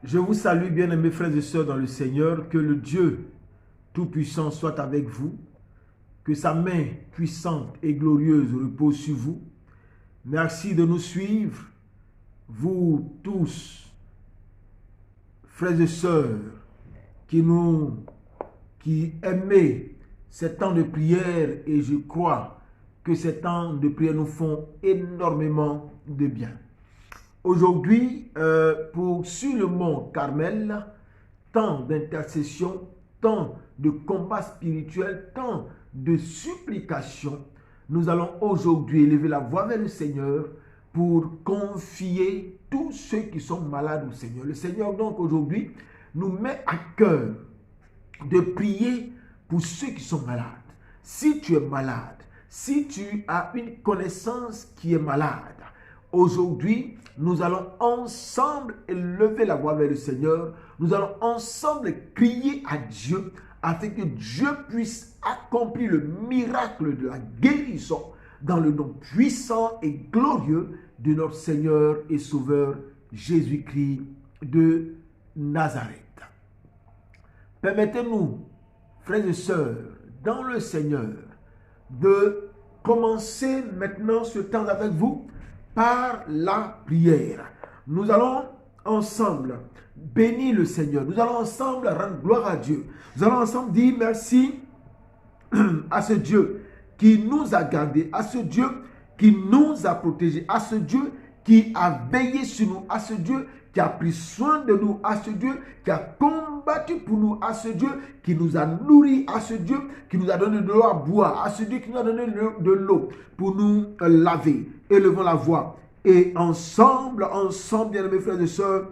Je vous salue, bien-aimés frères et sœurs dans le Seigneur, que le Dieu Tout-Puissant soit avec vous, que sa main puissante et glorieuse repose sur vous. Merci de nous suivre, vous tous, frères et sœurs, qui aimez ces temps de prière, et je crois que ces temps de prière nous font énormément de bien. Aujourd'hui, sur le mont Carmel, temps d'intercession, temps de combat spirituel, temps de supplication, nous allons aujourd'hui élever la voix vers le Seigneur pour confier tous ceux qui sont malades au Seigneur. Le Seigneur donc aujourd'hui nous met à cœur de prier pour ceux qui sont malades. Si tu es malade, si tu as une connaissance qui est malade, aujourd'hui, nous allons ensemble élever la voix vers le Seigneur. Nous allons ensemble crier à Dieu afin que Dieu puisse accomplir le miracle de la guérison dans le nom puissant et glorieux de notre Seigneur et Sauveur Jésus-Christ de Nazareth. Permettez-nous, frères et sœurs, dans le Seigneur, de commencer maintenant ce temps avec vous par la prière. Nous allons ensemble bénir le Seigneur. Nous allons ensemble rendre gloire à Dieu. Nous allons ensemble dire merci à ce Dieu qui nous a gardés, à ce Dieu qui nous a protégés, à ce Dieu qui a veillé sur nous, à ce Dieu qui a pris soin de nous, à ce Dieu qui a combattu pour nous, à ce Dieu qui nous a nourris, à ce Dieu qui nous a donné de l'eau à boire, à ce Dieu qui nous a donné de l'eau pour nous laver. Élevons la voix et ensemble, bien-aimés frères et sœurs,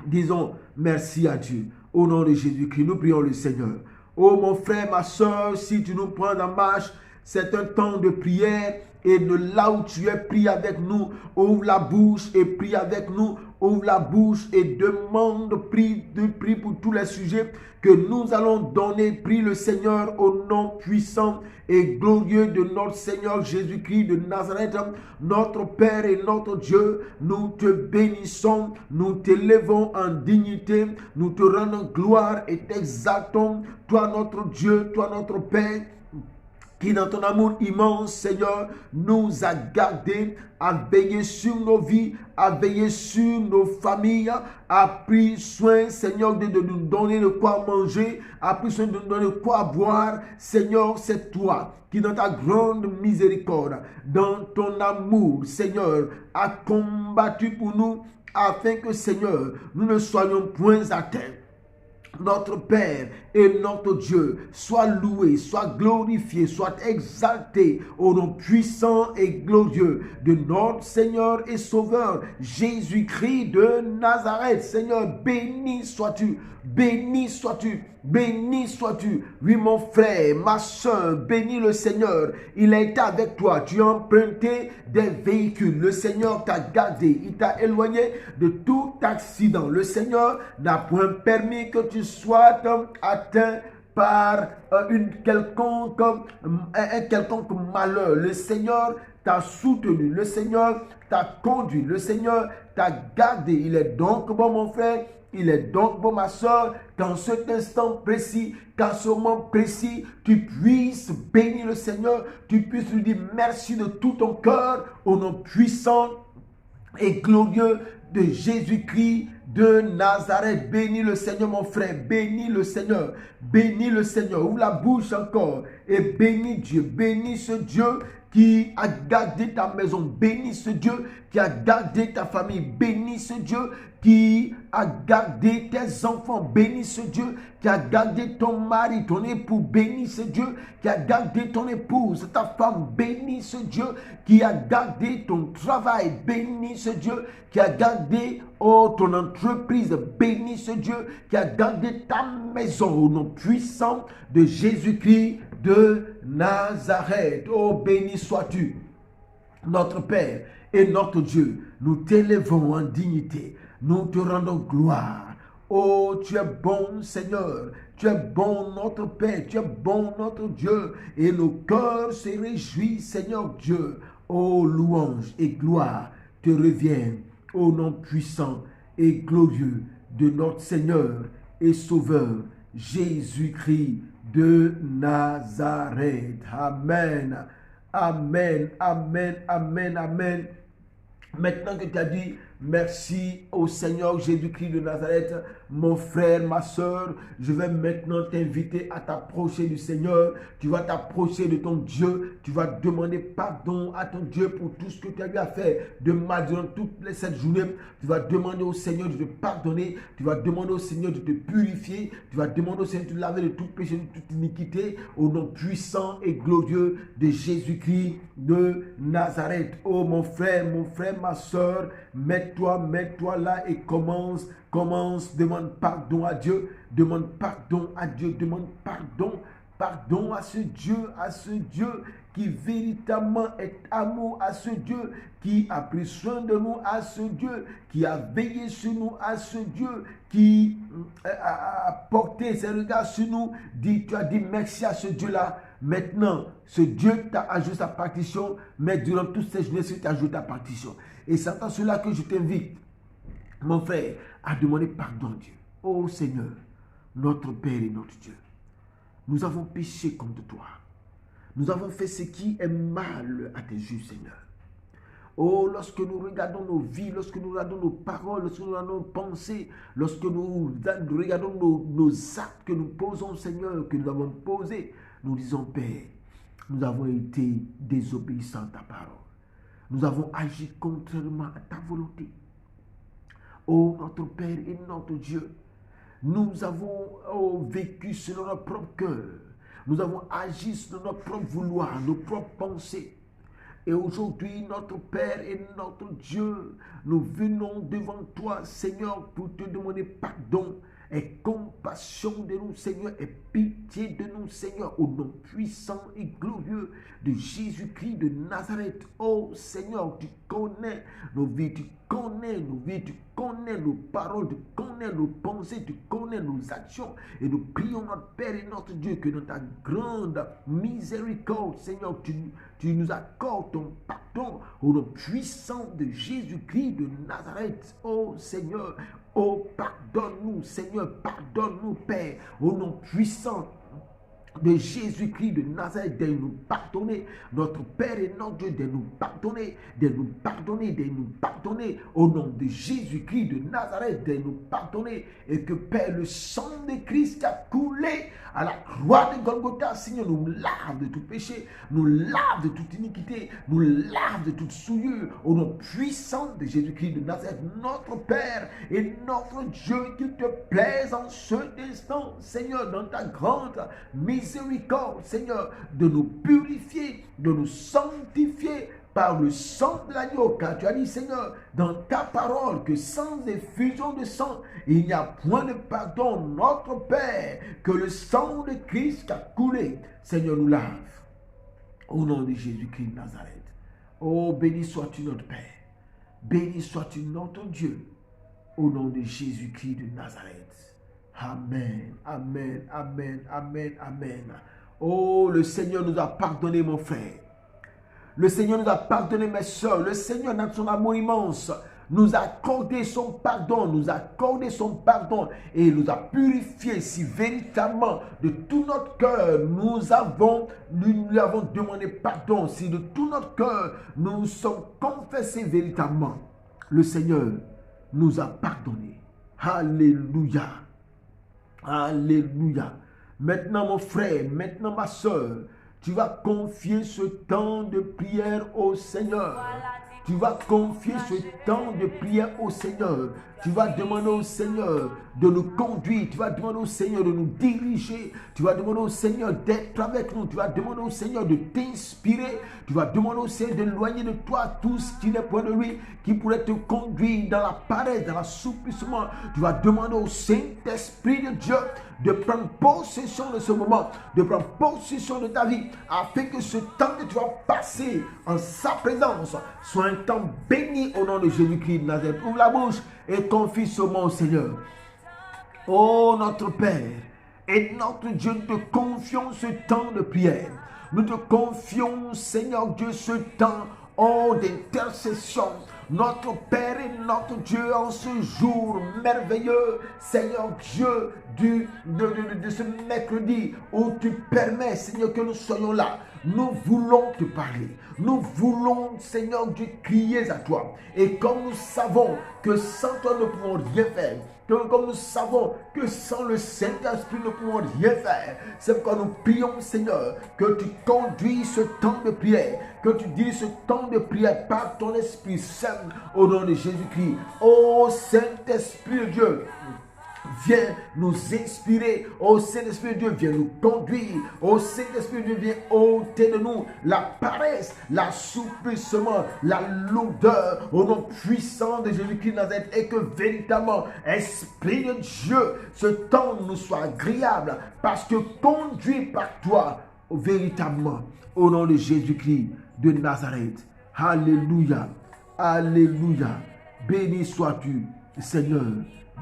disons merci à Dieu. Au nom de Jésus-Christ, nous prions le Seigneur. Oh mon frère, ma soeur, si tu nous prends en marche, c'est un temps de prière. Et de là où tu es, prie avec nous. Ouvre la bouche et prie avec nous. Ouvre la bouche et demande, prie pour tous les sujets que nous allons donner. Prie le Seigneur au nom puissant et glorieux de notre Seigneur Jésus-Christ de Nazareth. Notre Père et notre Dieu, nous te bénissons, nous t'élevons en dignité, nous te rendons gloire et t'exaltons. Toi notre Dieu, toi notre Père, qui dans ton amour immense, Seigneur, nous a gardés, a veillé sur nos vies, a veillé sur nos familles, a pris soin, Seigneur, de nous donner de quoi manger, a pris soin de nous donner de quoi boire. Seigneur, c'est toi qui, dans ta grande miséricorde, dans ton amour, Seigneur, a combattu pour nous, afin que, Seigneur, nous ne soyons point atteints. Notre Père et notre Dieu, soit loué, soit glorifié, soit exalté au nom puissant et glorieux de notre Seigneur et Sauveur Jésus-Christ de Nazareth. Seigneur, béni sois-tu, Béni sois-tu. Oui, mon frère, ma soeur, bénis le Seigneur. Il a été avec toi. Tu as emprunté des véhicules. Le Seigneur t'a gardé. Il t'a éloigné de tout accident. Le Seigneur n'a point permis que tu sois atteint par un quelconque malheur. Le Seigneur t'a soutenu. Le Seigneur t'a conduit. Le Seigneur t'a gardé. Il est donc bon, mon frère. Il est donc bon, ma soeur, qu'en cet instant précis, qu'en ce moment précis, tu puisses bénir le Seigneur, tu puisses lui dire merci de tout ton cœur, au nom puissant et glorieux de Jésus-Christ de Nazareth. Bénis le Seigneur, mon frère, bénis le Seigneur, bénis le Seigneur. Ouvre la bouche encore et bénis Dieu, bénis ce Dieu qui a gardé ta maison, bénis ce Dieu qui a gardé ta famille, bénis ce Dieu qui a gardé tes enfants, bénis ce Dieu qui a gardé ton mari, ton époux, bénis ce Dieu qui a gardé ton épouse, ta femme, bénis ce Dieu qui a gardé ton travail, bénis ce Dieu qui a gardé ton entreprise, bénis ce Dieu qui a gardé ta maison au nom puissant de Jésus-Christ de Nazareth. Oh, béni sois-tu, notre Père et notre Dieu. Nous t'élevons en dignité. Nous te rendons gloire. Oh, tu es bon, Seigneur. Tu es bon, notre Père. Tu es bon, notre Dieu. Et nos cœurs se réjouissent, Seigneur Dieu. Oh, louange et gloire te reviennent au nom puissant et glorieux de notre Seigneur et Sauveur, Jésus-Christ de Nazareth. Amen. Amen. Amen. Amen. Amen. Maintenant que tu as dit merci au Seigneur Jésus-Christ de Nazareth, mon frère, ma soeur, je vais maintenant t'inviter à t'approcher du Seigneur. Tu vas t'approcher de ton Dieu. Tu vas demander pardon à ton Dieu pour tout ce que tu as eu à faire de mal durant toute cette journée. Tu vas demander au Seigneur de te pardonner. Tu vas demander au Seigneur de te purifier. Tu vas demander au Seigneur de te laver de tout péché, de toute iniquité, au nom puissant et glorieux de Jésus-Christ de Nazareth. Oh mon frère, ma soeur, mets-toi là et commence, demande pardon à Dieu, demande pardon à Dieu, demande pardon à ce Dieu qui véritablement est amour, à ce Dieu qui a pris soin de nous, à ce Dieu qui a veillé sur nous, à ce Dieu qui a porté ses regards sur nous. Tu as dit merci à ce Dieu-là. Maintenant, ce Dieu t'a ajouté sa partition, mais durant toutes ces journées, tu as ajouté ta partition. Et c'est à cela que je t'invite, mon frère, à demander pardon à Dieu. Oh Seigneur, notre Père et notre Dieu, nous avons péché contre toi. Nous avons fait ce qui est mal à tes yeux, Seigneur. Oh, lorsque nous regardons nos vies, lorsque nous regardons nos paroles, lorsque nous regardons nos pensées, lorsque nous regardons nos actes que nous posons, Seigneur, que nous avons posés, nous disons, Père, nous avons été désobéissants à ta parole. Nous avons agi contrairement à ta volonté. Oh, notre Père et notre Dieu, nous avons vécu selon notre propre cœur. Nous avons agi selon notre propre vouloir, nos propres pensées. Et aujourd'hui, notre Père et notre Dieu, nous venons devant toi, Seigneur, pour te demander pardon. Aie compassion de nous, Seigneur, et pitié de nous, Seigneur, au nom puissant et glorieux de Jésus-Christ de Nazareth. Oh Seigneur, tu connais nos vies, tu connais nos vies, tu connais nos paroles, tu connais nos pensées, tu connais nos actions. Et nous prions notre Père et notre Dieu que dans ta grande miséricorde, Seigneur, tu nous accordes ton pardon au nom puissant de Jésus-Christ de Nazareth. Oh Seigneur, oh, pardonne-nous, Seigneur, pardonne-nous, Père, au nom puissant de Jésus-Christ de Nazareth, de nous pardonner, notre Père et notre Dieu, de nous pardonner, de nous pardonner, de nous pardonner, au nom de Jésus-Christ de Nazareth, de nous pardonner, et que Père, le sang de Christ qui a coulé à la croix de Golgotha, Seigneur, nous lave de tout péché, nous lave de toute iniquité, nous lave de toute souillure, au nom puissant de Jésus-Christ de Nazareth, notre Père et notre Dieu, qu'il te plaise en cet instant, Seigneur, dans ta grande miséricorde, Seigneur, de nous purifier, de nous sanctifier par le sang de l'agneau, car tu as dit, Seigneur, dans ta parole, que sans effusion de sang, il n'y a point de pardon. Notre Père, que le sang de Christ qui a coulé, Seigneur, nous lave. Au nom de Jésus-Christ de Nazareth. Oh, béni sois-tu notre Père. Béni sois-tu notre Dieu. Au nom de Jésus-Christ de Nazareth. Amen, amen, amen, amen, amen. Oh, le Seigneur nous a pardonné, mon frère. Le Seigneur nous a pardonné, mes soeurs. Le Seigneur, dans son amour immense, nous a accordé son pardon, et nous a purifié. Si véritablement de tout notre cœur nous lui avons demandé pardon, si de tout notre cœur nous nous sommes confessés véritablement, le Seigneur nous a pardonné. Alléluia. Alléluia. Maintenant, mon frère, maintenant, ma soeur, tu vas confier ce temps de prière au Seigneur. Tu vas confier ce temps de prière au Seigneur. Tu vas demander au Seigneur de nous conduire. Tu vas demander au Seigneur de nous diriger. Tu vas demander au Seigneur d'être avec nous. Tu vas demander au Seigneur de t'inspirer. Tu vas demander au Seigneur d'éloigner de toi tout ce qui n'est point de lui, qui pourrait te conduire dans la paresse, dans l'assouplissement. Tu vas demander au Saint-Esprit de Dieu de prendre possession de ce moment, de prendre possession de ta vie, afin que ce temps que tu vas passer en sa présence soit un temps béni au nom de Jésus-Christ de Nazareth. Ouvre la bouche et confie ce mot au Seigneur. Oh, notre Père et notre Dieu, nous te confions ce temps de prière. Nous te confions, Seigneur Dieu, ce temps d'intercession. Notre Père et notre Dieu, en ce jour merveilleux, Seigneur Dieu, de ce mercredi où tu permets, Seigneur, que nous soyons là. Nous voulons te parler. Nous voulons, Seigneur Dieu, crier à toi. Et comme nous savons que sans toi, nous ne pouvons rien faire, comme nous savons que sans le Saint-Esprit, nous ne pouvons rien faire, c'est pourquoi nous prions, Seigneur, que tu conduis ce temps de prière, que tu diriges ce temps de prière par ton Esprit Saint, au nom de Jésus-Christ. Ô Saint-Esprit de Dieu, viens nous inspirer. Ô Saint-Esprit de Dieu, viens nous conduire. Ô Saint-Esprit de Dieu, viens ôter de nous la paresse, l'assouplissement, la lourdeur, au nom puissant de Jésus-Christ de Nazareth, et que véritablement, Esprit de Dieu, ce temps nous soit agréable, parce que conduit par toi, véritablement, au nom de Jésus-Christ de Nazareth. Alléluia, alléluia. Béni sois-tu, Seigneur.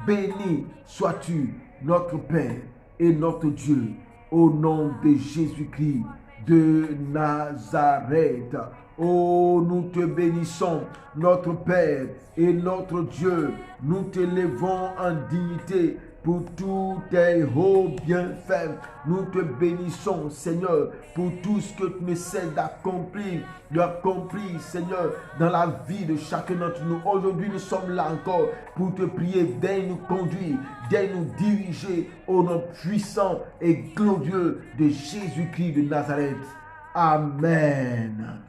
Béni sois-tu, notre Père et notre Dieu, au nom de Jésus-Christ de Nazareth. Oh, nous te bénissons, notre Père et notre Dieu. Nous t'élevons en dignité pour tous tes hauts bienfaits. Nous te bénissons, Seigneur, pour tout ce que tu ne cesses d'accomplir, Seigneur, dans la vie de chacun d'entre nous. Aujourd'hui, nous sommes là encore pour te prier. Viens nous conduire, viens nous diriger au nom puissant et glorieux de Jésus-Christ de Nazareth. Amen.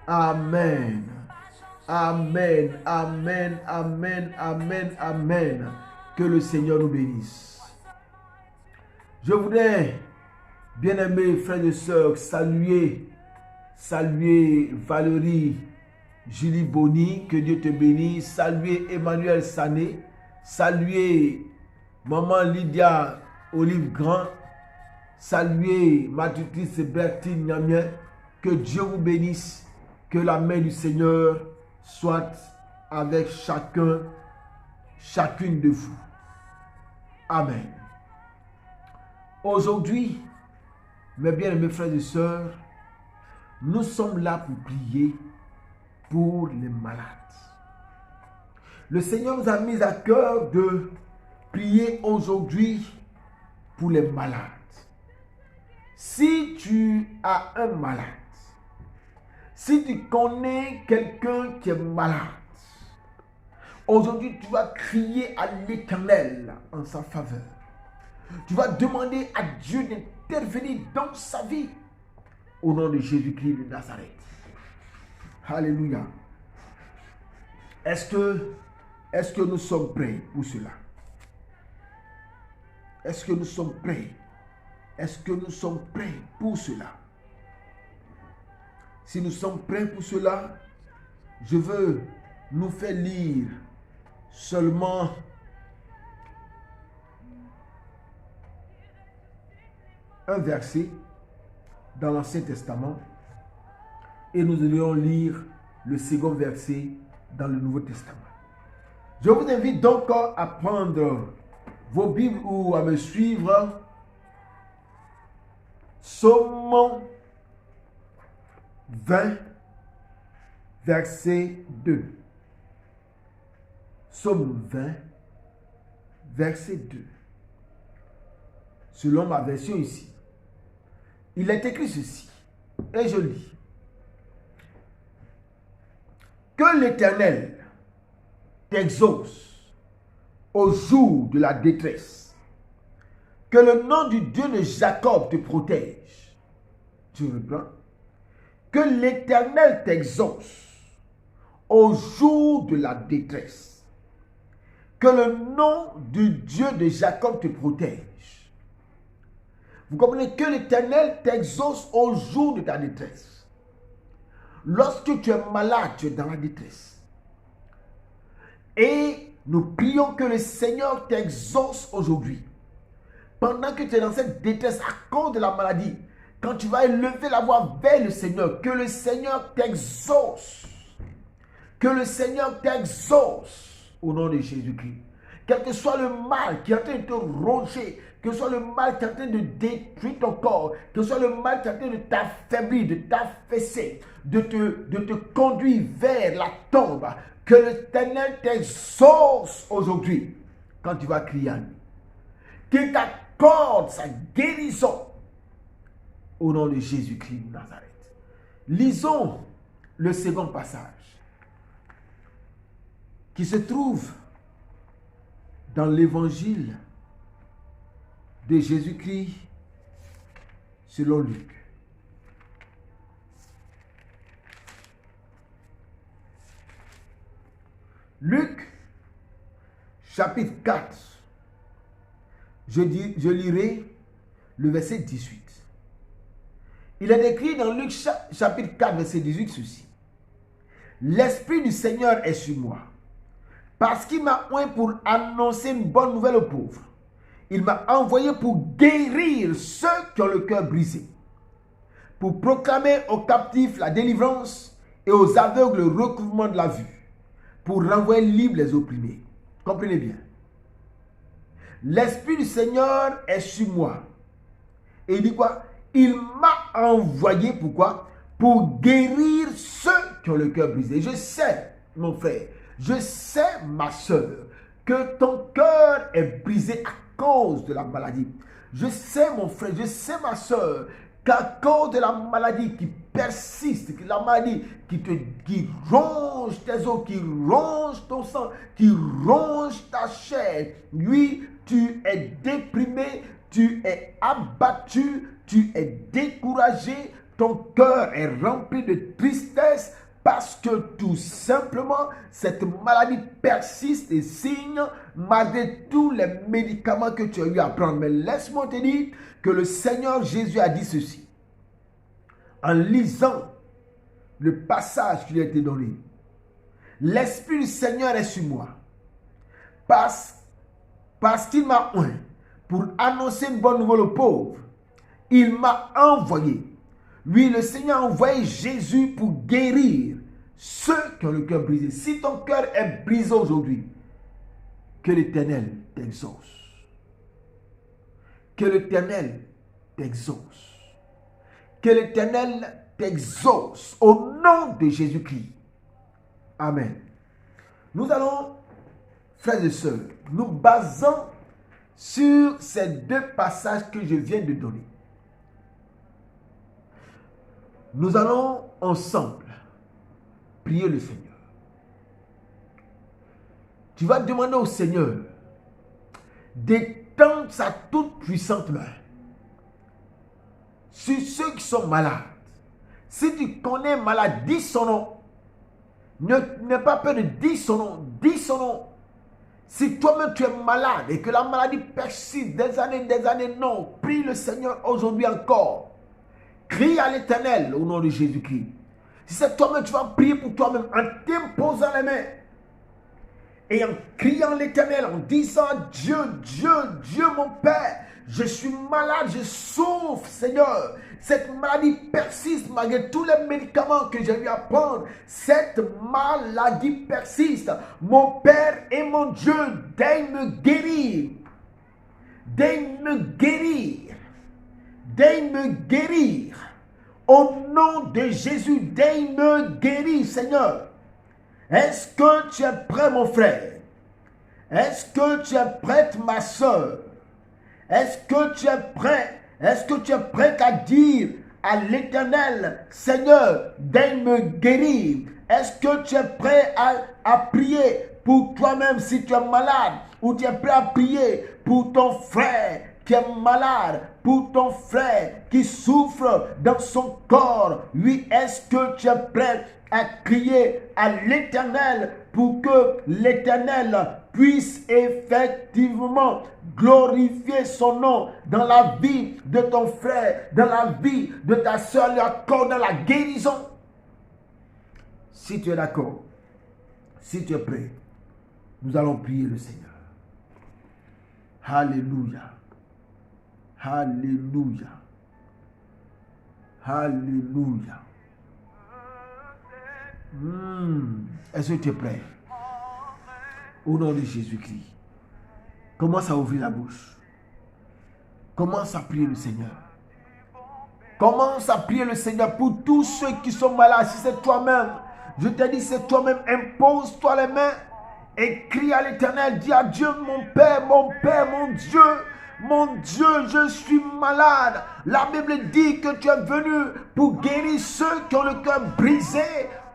Amen. Amen. Amen. Amen. Amen. Amen. Que le Seigneur nous bénisse. Je voudrais, bien-aimés frères et sœurs, saluer Valérie Julie Boni, que Dieu te bénisse. Saluer Emmanuel Sané. Saluer Maman Lydia Olive Grand. Saluer ma tutrice Bertine Niamien. Que Dieu vous bénisse. Que la main du Seigneur soit avec chacune de vous. Amen. Aujourd'hui, mes bien-aimés frères et sœurs, nous sommes là pour prier pour les malades. Le Seigneur nous a mis à cœur de prier aujourd'hui pour les malades. Si tu as un malade, si tu connais quelqu'un qui est malade, aujourd'hui tu vas crier à l'Éternel en sa faveur. Tu vas demander à Dieu d'intervenir dans sa vie au nom de Jésus-Christ de Nazareth. Alléluia. Est-ce que nous sommes prêts pour cela? Est-ce que nous sommes prêts? Est-ce que nous sommes prêts pour cela? Si nous sommes prêts pour cela, je veux nous faire lire seulement un verset dans l'Ancien Testament et nous allons lire le second verset dans le Nouveau Testament. Je vous invite donc à prendre vos Bibles ou à me suivre. Psaume 20, verset 2. Psaume 20, verset 2. Selon ma version ici, il est écrit ceci, et je lis. Que l'Éternel t'exauce au jour de la détresse. Que le nom du Dieu de Jacob te protège. Tu reprends. Que l'Éternel t'exauce au jour de la détresse. Que le nom du Dieu de Jacob te protège. Vous comprenez que l'Éternel t'exauce au jour de ta détresse. Lorsque tu es malade, tu es dans la détresse. Et nous prions que le Seigneur t'exauce aujourd'hui. Pendant que tu es dans cette détresse à cause de la maladie, quand tu vas élever la voix vers le Seigneur, que le Seigneur t'exauce. Que le Seigneur t'exauce au nom de Jésus-Christ. Quel que soit le mal qui est en train de te ronger, que ce soit le mal qui est en train de détruire ton corps, que ce soit le mal qui est en train de t'affaiblir, de t'affaisser, de te conduire vers la tombe, que l'Éternel t'exauce aujourd'hui quand tu vas crier à lui. Qu'il t'accorde sa guérison au nom de Jésus-Christ de Nazareth. Lisons le second passage qui se trouve dans l'évangile de Jésus-Christ selon Luc. Luc, chapitre 4. Je lirai le verset 18. Il est écrit dans Luc chapitre 4, verset 18 ceci. L'Esprit du Seigneur est sur moi, parce qu'il m'a oint pour annoncer une bonne nouvelle aux pauvres. Il m'a envoyé pour guérir ceux qui ont le cœur brisé, pour proclamer aux captifs la délivrance et aux aveugles le recouvrement de la vue, pour renvoyer libres les opprimés. Comprenez bien. L'Esprit du Seigneur est sur moi. Et il dit quoi? Il m'a envoyé, pourquoi? Pour guérir ceux qui ont le cœur brisé. Je sais, mon frère, je sais, ma soeur, que ton cœur est brisé à cause de la maladie. Je sais, mon frère, je sais, ma soeur, qu'à cause de la maladie qui persiste, que la maladie qui ronge tes os, qui ronge ton sang, qui ronge ta chair, oui, tu es déprimé, tu es abattu, tu es découragé, ton cœur est rempli de tristesse parce que tout simplement cette maladie persiste et signe malgré tous les médicaments que tu as eu à prendre. Mais laisse-moi te dire que le Seigneur Jésus a dit ceci en lisant le passage qui lui a été donné. L'Esprit du Seigneur est sur moi parce qu'il m'a oint pour annoncer une bonne nouvelle aux pauvres. Il m'a envoyé. Oui, le Seigneur a envoyé Jésus pour guérir ceux qui ont le cœur brisé. Si ton cœur est brisé aujourd'hui, que l'Éternel t'exauce. Que l'Éternel t'exauce. Que l'Éternel t'exauce au nom de Jésus-Christ. Amen. Nous allons, frères et sœurs, nous basons sur ces deux passages que je viens de donner. Nous allons ensemble prier le Seigneur. Tu vas demander au Seigneur d'étendre sa toute puissante main sur ceux qui sont malades. Si tu connais malade, dis son nom. N'aie pas peur de dire son nom. Dis son nom. Si toi-même tu es malade et que la maladie persiste des années, non. Prie le Seigneur aujourd'hui encore. Crie à l'Éternel au nom de Jésus-Christ. Si c'est toi-même, tu vas prier pour toi-même en t'imposant les mains. Et en criant l'Éternel, en disant Dieu, Dieu, Dieu mon Père, je suis malade, je souffre, Seigneur. Cette maladie persiste malgré tous les médicaments que j'ai eu à prendre. Cette maladie persiste. Mon Père et mon Dieu, daigne me guérir. Daigne me guérir. Daigne me guérir. Au nom de Jésus, daigne me guérir, Seigneur. Est-ce que tu es prêt, mon frère? Est-ce que tu es prête, ma soeur? Est-ce que tu es prêt? Est-ce que tu es prêt à dire à l'Éternel, Seigneur, daigne me guérir? Est-ce que tu es prêt à prier pour toi-même si tu es malade? Ou tu es prêt à prier pour ton frère qui est malade, pour ton frère qui souffre dans son corps? Oui, est-ce que tu es prêt à crier à l'Éternel pour que l'Éternel puisse effectivement glorifier son nom dans la vie de ton frère, dans la vie de ta soeur, lui accorder la guérison? Si tu es d'accord, si tu es prêt, nous allons prier le Seigneur. Alléluia. Alléluia. Alléluia. Est-ce que tu es prêt? Au nom de Jésus-Christ, commence à ouvrir la bouche. Commence à prier le Seigneur. Commence à prier le Seigneur pour tous ceux qui sont malades. Si c'est toi-même, je te dis, c'est toi-même, impose-toi les mains et crie à l'Éternel. Dis à Dieu, mon Père, mon Dieu. Mon Dieu, je suis malade. La Bible dit que tu es venu pour guérir ceux qui ont le cœur brisé.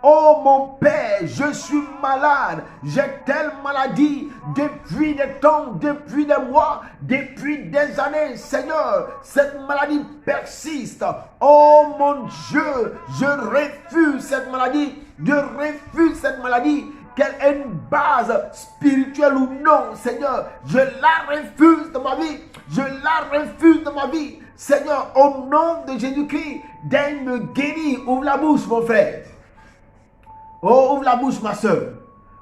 Oh mon Père, je suis malade. J'ai telle maladie depuis des temps, depuis des mois, depuis des années. Seigneur, cette maladie persiste. Oh mon Dieu, je refuse cette maladie. Je refuse cette maladie. Qu'elle ait une base spirituelle ou non, Seigneur, je la refuse de ma vie. Je la refuse de ma vie. Seigneur, au nom de Jésus-Christ, daigne me guérir. Ouvre la bouche, mon frère. Oh, ouvre la bouche, ma soeur.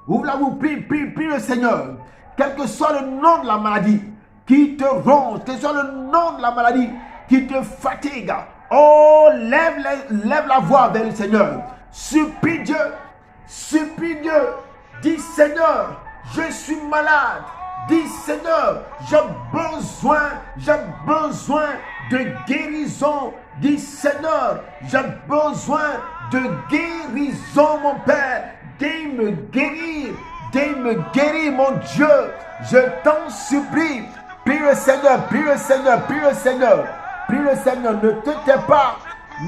Ouvre la bouche, prie le Seigneur. Quel que soit le nom de la maladie qui te ronge, quel que soit le nom de la maladie qui te fatigue. Oh, lève la voix vers le Seigneur. Supplie Dieu. Supplie Dieu. Dis Seigneur, je suis malade. Dis Seigneur, j'ai besoin de guérison. Dis Seigneur, j'ai besoin de guérison, mon Père. Daigne me guérir, mon Dieu. Je t'en supplie. Prie le Seigneur, prie le Seigneur, prie le Seigneur. Prie le Seigneur, ne te tais pas.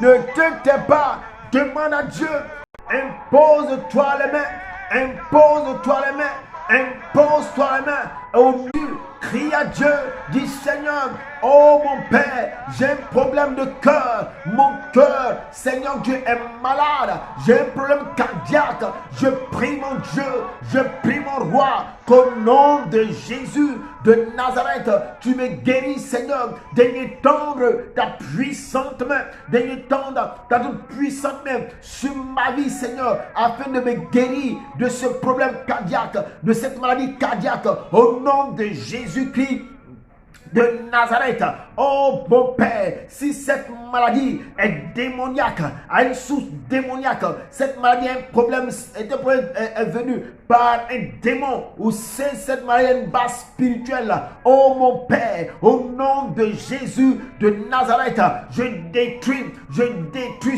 Ne te tais pas. Demande à Dieu. Impose-toi les mains. Impose-toi les mains. Impose-toi les mains. Au Dieu, crie à Dieu. Dis Seigneur, oh mon Père, j'ai un problème de cœur. Mon cœur, Seigneur Dieu, est malade. J'ai un problème cardiaque. Je prie mon Dieu, je prie mon roi, qu'au nom de Jésus de Nazareth, tu me guéris, Seigneur. Daigne tendre ta puissante main. Daigne tendre ta puissante main sur ma vie, Seigneur, afin de me guérir de ce problème cardiaque, de cette maladie cardiaque. Au nom de Jésus-Christ de Nazareth. Oh mon Père, si cette maladie est démoniaque, a une source démoniaque, cette maladie est venue par un démon, ou c'est cette maladie une base spirituelle. Oh mon Père, au nom de Jésus de Nazareth, je détruis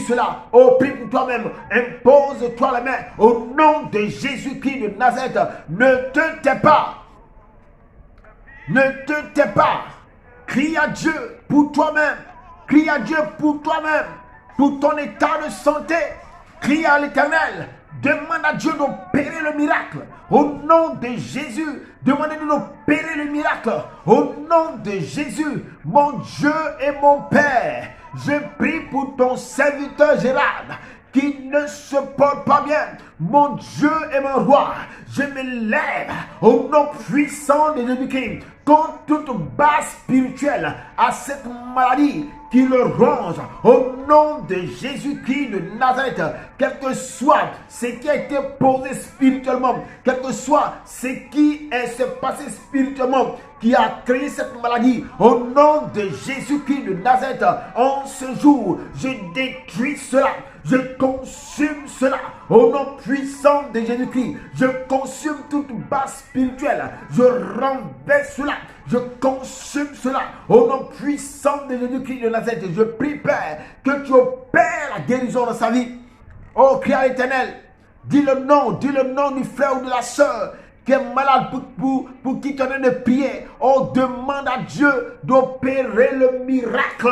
cela. Oh, prie pour toi-même, impose-toi la main au nom de Jésus-Christ de Nazareth. Ne te tais pas. Ne te tais pas. Crie à Dieu pour toi-même. Crie à Dieu pour toi-même. Pour ton état de santé. Crie à l'Éternel. Demande à Dieu d'opérer le miracle. Au nom de Jésus. Demandez-lui d'opérer le miracle. Au nom de Jésus. Mon Dieu et mon Père. Je prie pour ton serviteur Gérard, qui ne se porte pas bien. Mon Dieu et mon roi, je me lève au nom puissant de Jésus-Christ contre toute base spirituelle à cette maladie qui le ronge. Au nom de Jésus-Christ de Nazareth, quel que soit ce qui a été posé spirituellement, quel que soit ce qui s'est passé spirituellement, qui a créé cette maladie, au nom de Jésus-Christ de Nazareth, en ce jour, je détruis cela, je consume cela, au nom puissant de Jésus-Christ, je consume toute base spirituelle, je renverse cela, je consume cela, au nom puissant de Jésus-Christ de Nazareth, je prie Père, que tu opères la guérison dans sa vie. Oh, crie à l'Éternel, dis le nom du frère ou de la sœur, qui est malade pour qui tu es en train de prier. Oh, demande à Dieu d'opérer le miracle.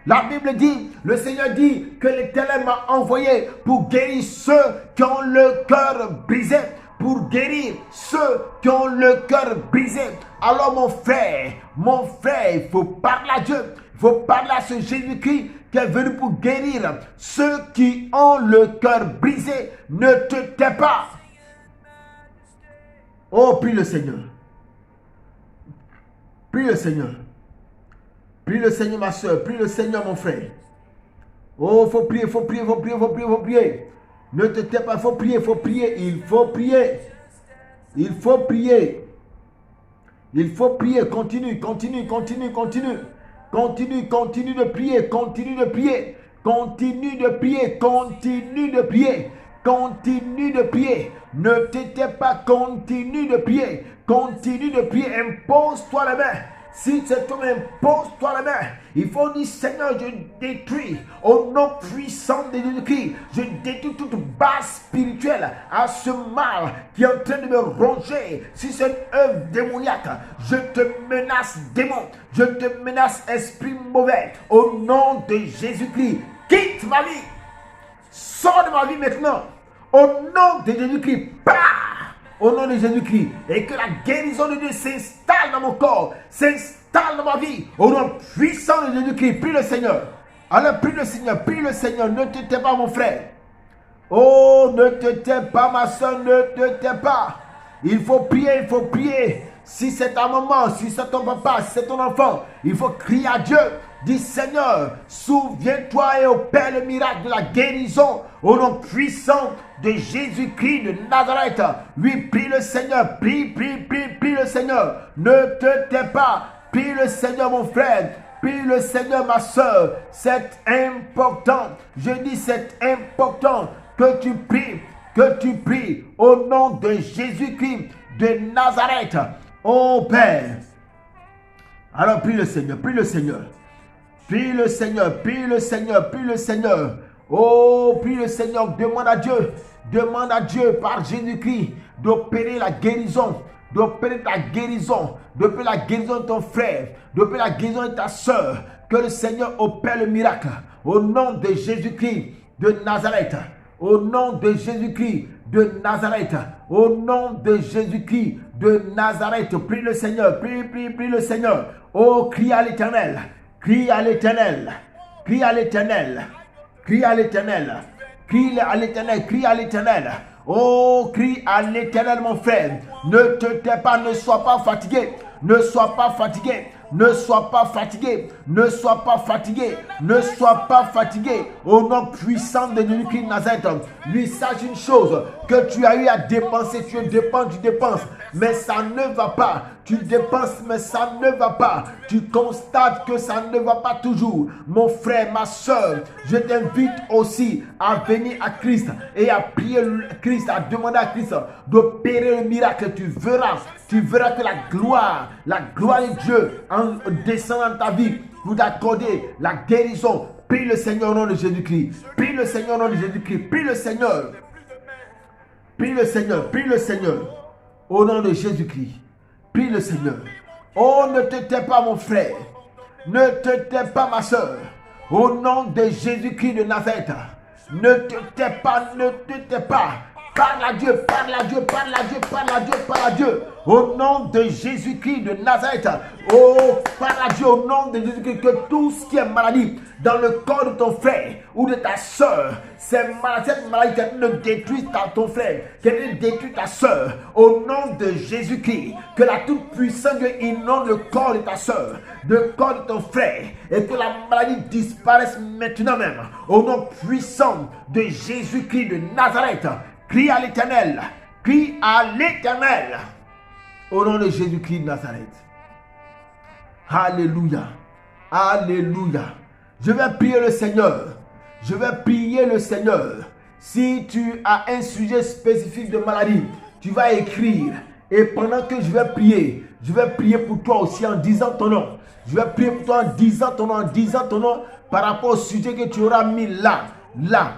La Bible dit, le Seigneur dit que l'Éternel m'a envoyé pour guérir ceux qui ont le cœur brisé. Pour guérir ceux qui ont le cœur brisé. Alors mon frère, il faut parler à Dieu. Il faut parler à ce Jésus-Christ qui est venu pour guérir ceux qui ont le cœur brisé. Ne te tais pas. Oh, prie le Seigneur. Prie le Seigneur. Prie le Seigneur, ma soeur. Prie le Seigneur, mon frère. Oh, faut prier. Ne te tais pas, il faut prier. Continue de prier. Ne te tais pas, continue de prier. Impose-toi la main. Si cet homme impose-toi la main, il faut dire Seigneur, je détruis au nom puissant de Jésus-Christ, je détruis toute base spirituelle à ce mal qui est en train de me ronger. Si c'est une œuvre démoniaque, je te menace démon, je te menace esprit mauvais. Au nom de Jésus-Christ, quitte ma vie, sors de ma vie maintenant. Au nom de Jésus-Christ, pars. Au nom de Jésus-Christ, et que la guérison de Dieu s'installe dans mon corps, s'installe dans ma vie, au nom puissant de Jésus-Christ. Prie le Seigneur. Alors prie le Seigneur, ne te tais pas mon frère. Oh, ne te tais pas ma soeur, ne te tais pas. Il faut prier. Si c'est ta maman, si c'est ton papa, si c'est ton enfant, il faut crier à Dieu. Dis Seigneur, souviens-toi et opère le miracle de la guérison au nom puissant de Jésus-Christ de Nazareth. Oui, prie le Seigneur, prie le Seigneur. Ne te tais pas, prie le Seigneur mon frère, prie le Seigneur ma soeur. C'est important, je dis c'est important que tu pries au nom de Jésus-Christ de Nazareth. Oh Père, alors prie le Seigneur. Prie le Seigneur. Oh, prie le Seigneur. Demande à Dieu par Jésus-Christ d'opérer la guérison. D'opérer la guérison de ton frère. D'opérer la guérison de ta soeur. Que le Seigneur opère le miracle. Au nom de Jésus-Christ de Nazareth. Au nom de Jésus-Christ de Nazareth. Au nom de Jésus-Christ de Nazareth. Prie le Seigneur. Prie le Seigneur. Oh, crie à l'Éternel. Crie à l'Éternel. Oh, crie à l'Éternel, mon frère. Ne te tais pas, ne sois pas fatigué. Ne sois pas fatigué. Au nom puissant de Jésus-Christ de Nazareth. Lui, sache une chose, que tu as eu à dépenser. Tu dépenses, mais ça ne va pas. Tu dépenses, mais ça ne va pas. Tu constates que ça ne va pas toujours. Mon frère, ma soeur, je t'invite aussi à venir à Christ et à prier Christ, à demander à Christ d'opérer le miracle. Tu verras que la gloire de Dieu descend dans ta vie pour t'accorder la guérison. Prie le Seigneur au nom de Jésus-Christ. Prie le Seigneur. Au nom de Jésus-Christ. Prie le Seigneur. Oh, ne te tais pas mon frère. Ne te tais pas ma soeur. Au nom de Jésus-Christ de Nazareth. Ne te tais pas. Parle à Dieu, parle à Dieu, parle à Dieu, parle à Dieu, parle à Dieu. Au nom de Jésus-Christ de Nazareth. Oh, parle à Dieu au nom de Jésus-Christ, que tout ce qui est maladie dans le corps de ton frère ou de ta soeur, cette maladie ne détruise ton frère, qu'elle détruise ta soeur. Au nom de Jésus-Christ, que la toute-puissance Dieu inonde le corps de ta soeur, le corps de ton frère, et que la maladie disparaisse maintenant même. Au nom puissant de Jésus-Christ de Nazareth. Crie à l'Éternel. Crie à l'Éternel. Au nom de Jésus-Christ de Nazareth. Alléluia. Alléluia. Je vais prier le Seigneur. Je vais prier le Seigneur. Si tu as un sujet spécifique de maladie, tu vas écrire. Et pendant que je vais prier pour toi aussi en disant ton nom. Je vais prier pour toi en disant ton nom par rapport au sujet que tu auras mis là,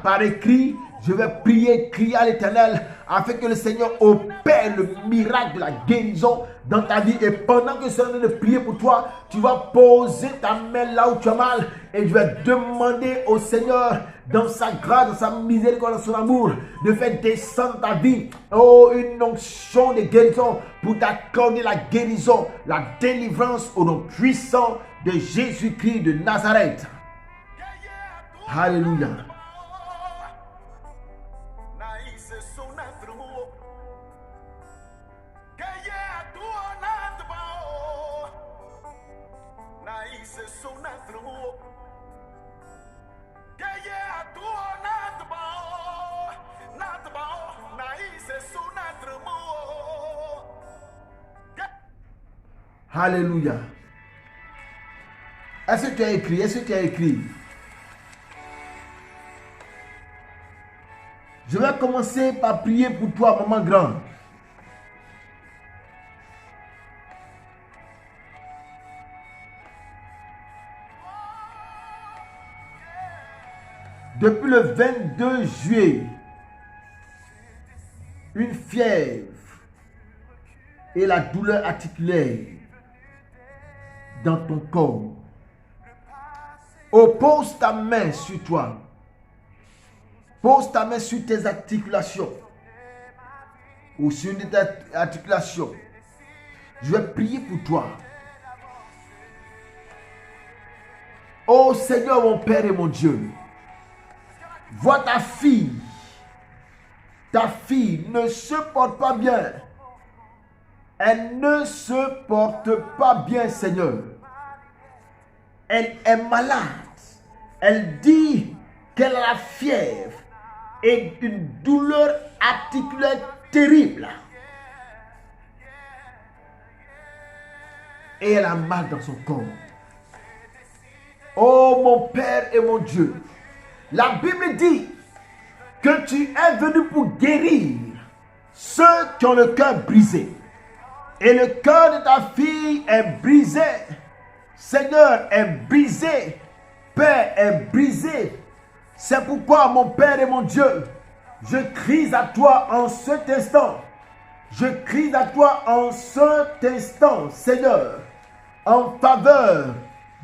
par écrit. Je vais prier, crier à l'Éternel afin que le Seigneur opère le miracle de la guérison dans ta vie. Et pendant que je suis en train de prier pour toi, tu vas poser ta main là où tu as mal. Et je vais demander au Seigneur, dans sa grâce, dans sa miséricorde, dans son amour, de faire descendre ta vie. Oh, une onction de guérison pour t'accorder la guérison, la délivrance au nom puissant de Jésus-Christ de Nazareth. Alléluia. Alléluia. Est-ce que tu as écrit? Est-ce que tu as écrit? Je vais commencer par prier pour toi, maman grand. Depuis le 22 juillet, une fièvre et la douleur articulaire dans ton corps. Pose ta main sur toi. Pose ta main sur tes articulations ou sur une de tes articulations. Je vais prier pour toi. Oh Seigneur, mon Père et mon Dieu, vois ta fille. Ta fille ne se porte pas bien. Elle ne se porte pas bien, Seigneur. Elle est malade. Elle dit qu'elle a la fièvre et une douleur articulaire terrible. Et elle a mal dans son corps. Oh mon Père et mon Dieu, la Bible dit que tu es venu pour guérir ceux qui ont le cœur brisé. Et le cœur de ta fille est brisé. Seigneur est brisé. Père est brisé. C'est pourquoi, mon Père et mon Dieu, je crie à toi en cet instant. Je crie à toi en cet instant, Seigneur, en faveur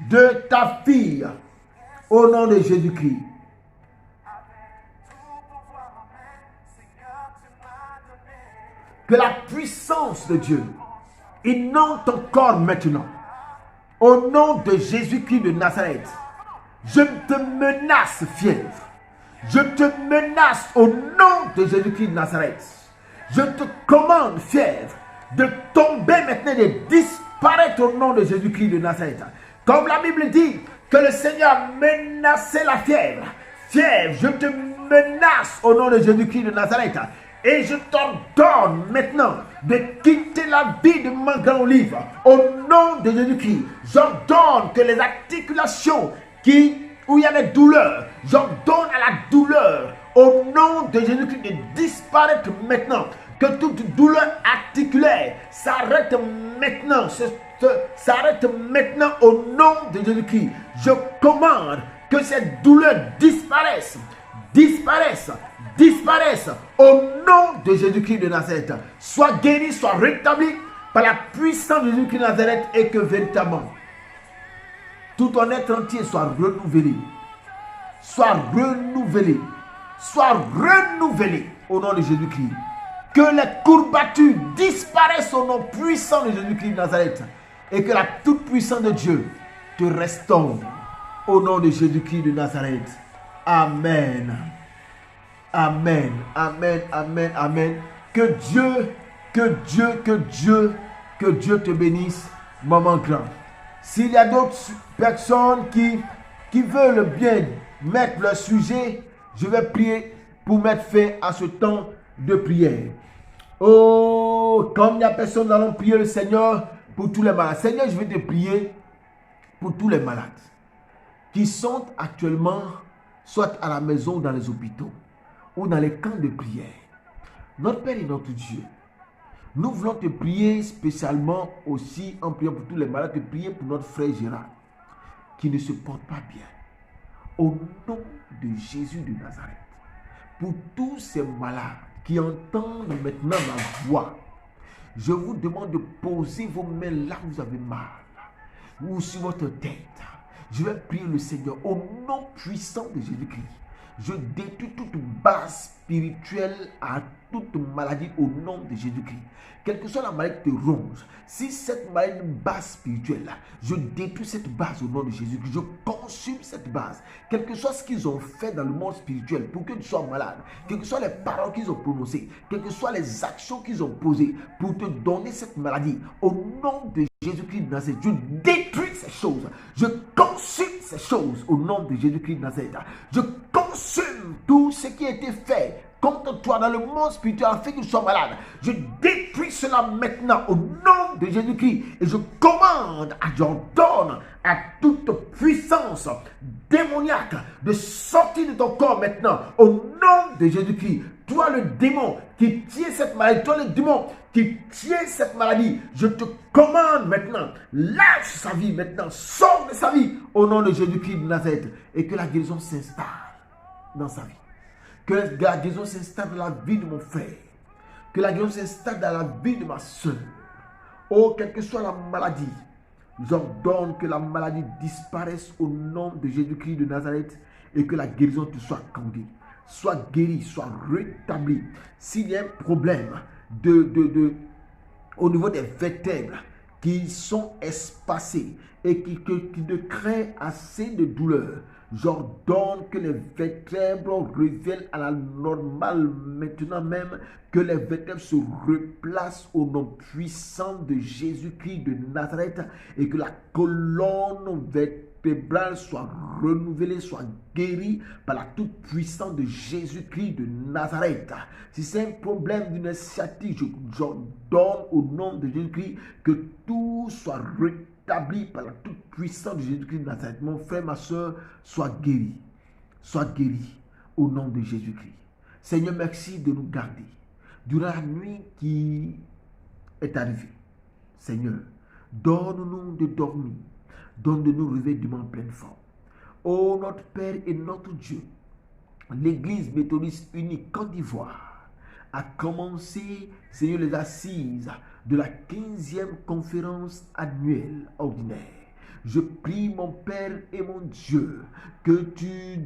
de ta fille, au nom de Jésus-Christ. Que la puissance de Dieu inonde ton corps maintenant. Au nom de Jésus-Christ de Nazareth, je te menace, fièvre. Je te menace au nom de Jésus-Christ de Nazareth. Je te commande, fièvre, de tomber maintenant et de disparaître au nom de Jésus-Christ de Nazareth. Comme la Bible dit que le Seigneur a menacé la fièvre. Fièvre, je te menace au nom de Jésus-Christ de Nazareth. Et je t'ordonne maintenant de quitter la vie de ma grande olive. Au nom de Jésus-Christ, j'ordonne que les articulations où il y a des douleurs, j'ordonne à la douleur, au nom de Jésus-Christ, de disparaître maintenant. Que toute douleur articulaire s'arrête maintenant. S'arrête maintenant au nom de Jésus-Christ. Je commande que cette douleur disparaisse. Disparaisse. Disparaissent au nom de Jésus-Christ de Nazareth. Sois guéri, sois rétabli par la puissance de Jésus-Christ de Nazareth et que véritablement tout ton être entier soit renouvelé. Soit renouvelé. Soit renouvelé. au nom de Jésus-Christ. Que les courbatures disparaissent au nom puissant de Jésus-Christ de Nazareth. Et que la toute-puissance de Dieu te restaure au nom de Jésus-Christ de Nazareth. Amen. Amen. Amen. Amen. Amen. Que Dieu te bénisse, maman grand. S'il y a d'autres personnes qui veulent bien mettre leur sujet, je vais prier pour mettre fin à ce temps de prière. Oh, comme il n'y a personne, nous allons prier le Seigneur pour tous les malades. Seigneur, je vais te prier pour tous les malades qui sont actuellement soit à la maison ou dans les hôpitaux ou dans les camps de prière. Notre Père et notre Dieu, nous voulons te prier spécialement aussi en priant pour tous les malades, te prier pour notre frère Gérard qui ne se porte pas bien. Au nom de Jésus de Nazareth, pour tous ces malades qui entendent maintenant ma voix, je vous demande de poser vos mains là où vous avez mal ou sur votre tête. Je vais prier le Seigneur au nom puissant de Jésus-Christ. Je détruis toute base spirituelle à toute maladie au nom de Jésus-Christ. Quelle que soit la maladie qui te ronge, si cette maladie est une base spirituelle, je détruis cette base au nom de Jésus-Christ. Je consume cette base. Quel que soit ce qu'ils ont fait dans le monde spirituel pour que tu sois malade, quelles que soient les paroles qu'ils ont prononcées, quelles que soient les actions qu'ils ont posées pour te donner cette maladie, au nom de Jésus-Christ de Nazareth, je détruis ces choses. Je consume ces choses au nom de Jésus-Christ de Nazareth. Je consume tout ce qui a été fait contre toi dans le monde spirituel afin que tu sois malade. Je détruis cela maintenant au nom de Jésus-Christ et je commande, j'ordonne à toute puissance démoniaque de sortir de ton corps maintenant au nom de Jésus-Christ. Toi le démon qui tient cette maladie, toi le démon qui tient cette maladie, je te commande maintenant, lâche sa vie maintenant, sors de sa vie au nom de Jésus-Christ de Nazareth et que la guérison s'installe dans sa vie. Que la guérison s'installe dans la vie de mon frère. Que la guérison s'installe dans la vie de ma soeur. Oh, quelle que soit la maladie, j'ordonne que la maladie disparaisse au nom de Jésus-Christ de Nazareth et que la guérison te soit accordée. Soit guéri, soit rétabli. S'il y a un problème au niveau des vertèbres qui sont espacées et qui te créent assez de douleur, j'ordonne que les vertèbres reviennent à la normale maintenant même, que les vertèbres se replacent au nom puissant de Jésus-Christ de Nazareth et que la colonne vertébrale soit renouvelée, soit guérie par la toute puissance de Jésus-Christ de Nazareth. Si c'est un problème d'une sciatique, j'ordonne au nom de Jésus-Christ que tout soit rétabli par la toute puissance de Jésus-Christ de Nazareth. Mon frère, ma soeur, sois guéri au nom de Jésus-Christ. Seigneur, merci de nous garder durant la nuit qui est arrivée. Seigneur, donne-nous de dormir, donne de nous réveiller demain en pleine forme. Ô notre Père et notre Dieu, l'Église méthodiste unique Côte d'Ivoire a commencé, Seigneur, les assises de la 15e conférence annuelle ordinaire. Je prie, mon Père et mon Dieu, que tu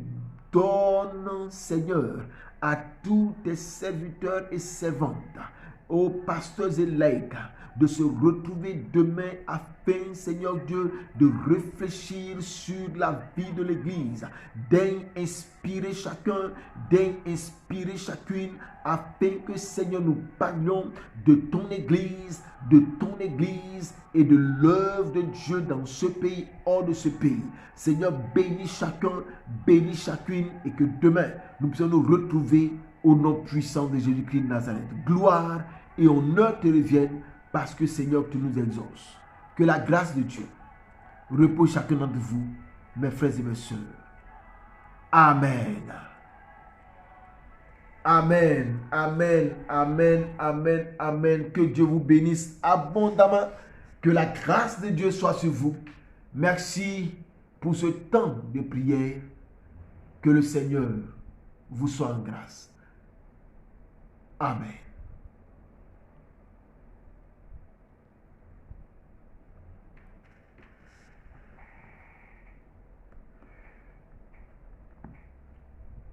donnes, Seigneur, à tous tes serviteurs et servantes, aux pasteurs et laïcs, de se retrouver demain afin, Seigneur Dieu, de réfléchir sur la vie de l'Église, d'inspirer chacun, d'inspirer chacune, afin que, Seigneur, nous parlions de ton Église et de l'œuvre de Dieu dans ce pays, hors de ce pays. Seigneur, bénis chacun, bénis chacune, et que demain, nous puissions nous retrouver au nom puissant de Jésus-Christ de Nazareth. Gloire et honneur te reviennent, parce que, Seigneur, tu nous exauces. Que la grâce de Dieu repose chacun d'entre vous, mes frères et mes sœurs. Amen. Amen. Amen. Amen. Amen. Amen. Que Dieu vous bénisse abondamment. Que la grâce de Dieu soit sur vous. Merci pour ce temps de prière. Que le Seigneur vous soit en grâce. Amen.